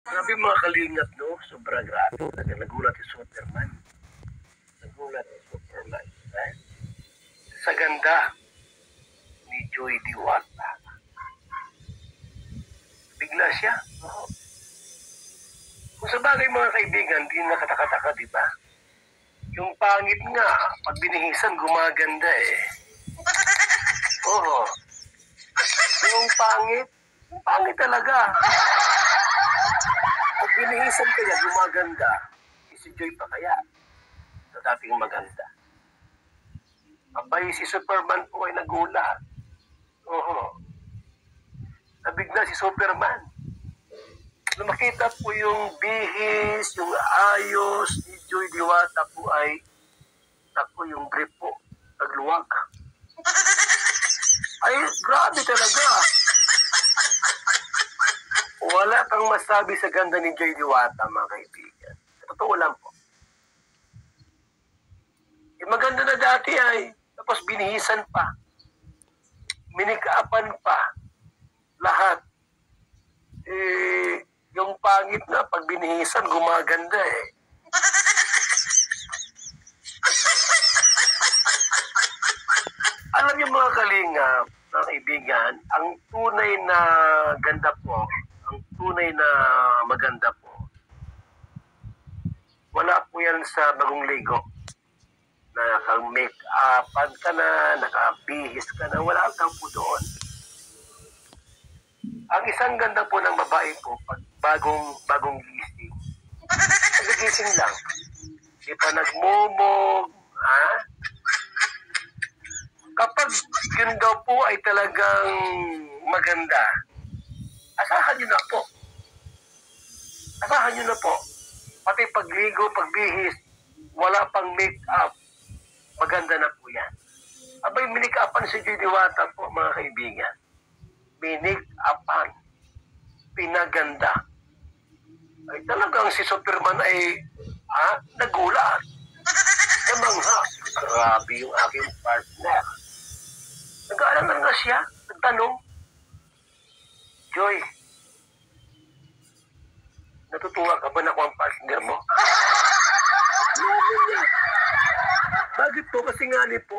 Grabe mga kalingap, no? Sobra grabe. Nagulat si Superman. Nagulat si Superman. Eh? Sa ganda ni Joy Diwata. Bigla siya. Oo. Kung sa bagay mga kaibigan, di nakatakataka, di ba? Yung pangit nga, pag binihisan, gumaganda eh. Oo. Yung pangit talaga. Pag binihisan kaya, gumaganda. Si Joy pa kaya? Sa dating maganda. Abay, si Superman po ay nagulat. Oo. Nabigla si Superman. Nung makita po yung bihis, yung ayos ni Joy Diwata po ay yung grip po, nagluwag. Ay, grabe talaga. Wala kang masabi sa ganda ni Joy Diwata, mga kaibigan. Totoo lang po. Yung maganda na dati ay, tapos binihisan pa. Minikaapan pa. Lahat. Yung pangit na, pag binihisan, gumaganda eh. Alam niyo mga kalinga, mga kaibigan, ang tunay na ganda po, ang tunay na maganda po, wala po yan sa bagong ligo. Na naka-make-upan ka na, nakabihis ka na, wala kang po doon. Ang isang ganda po ng babae po, pag bagong gising. Nagigising lang. Di pa nagmumog, ha? Kapag yun daw po ay talagang maganda, asahan nyo na po. Asahan nyo na po. Pati pagligo, pagbihis, wala pang make-up, maganda na po yan. Abay, minik-upan si Joy Diwata po, mga kaibigan. Minik-upan. Pinaganda. Ay talagang si Superman ay nagulat. Namangha. Grabe yung aking partner. Nag-aalala na siya. Nagtanong, Joy, natutuwa ka ba na ako ang partner mo? Bakit po? Kasi nga po,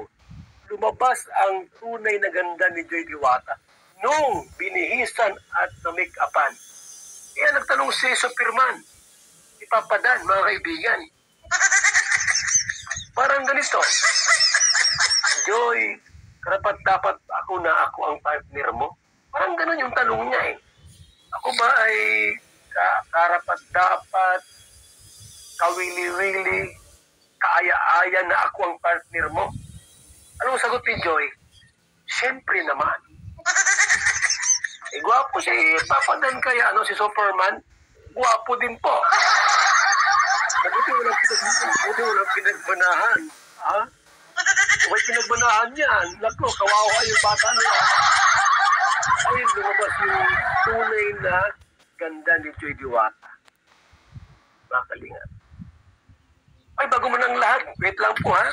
lumabas ang tunay na ganda ni Joy Diwata nung binihisan at na-make-upan. Kaya nagtanong si Superman, ipapadan, mga kaibigan. Parang ganito, Joy, karapat dapat ako ang partner mo? Parang ganun yung tanong niya eh. Ako ba ay karapat dapat, kawili-wili, kaaya-aya na ako ang partner mo? Anong sagot ni Joy? Siyempre naman. Gwapo siya. Papadan kaya si Superman? Gwapo din po. Buti walang pinagbanahan. Ha? May pinagbanahan yan. Naku, kawawa yung bata niya. Ay, lumabas yung tunay na ganda ni Joy Diwata. Makalingat. Ay, bago mo ng lahat, wait lang po ha.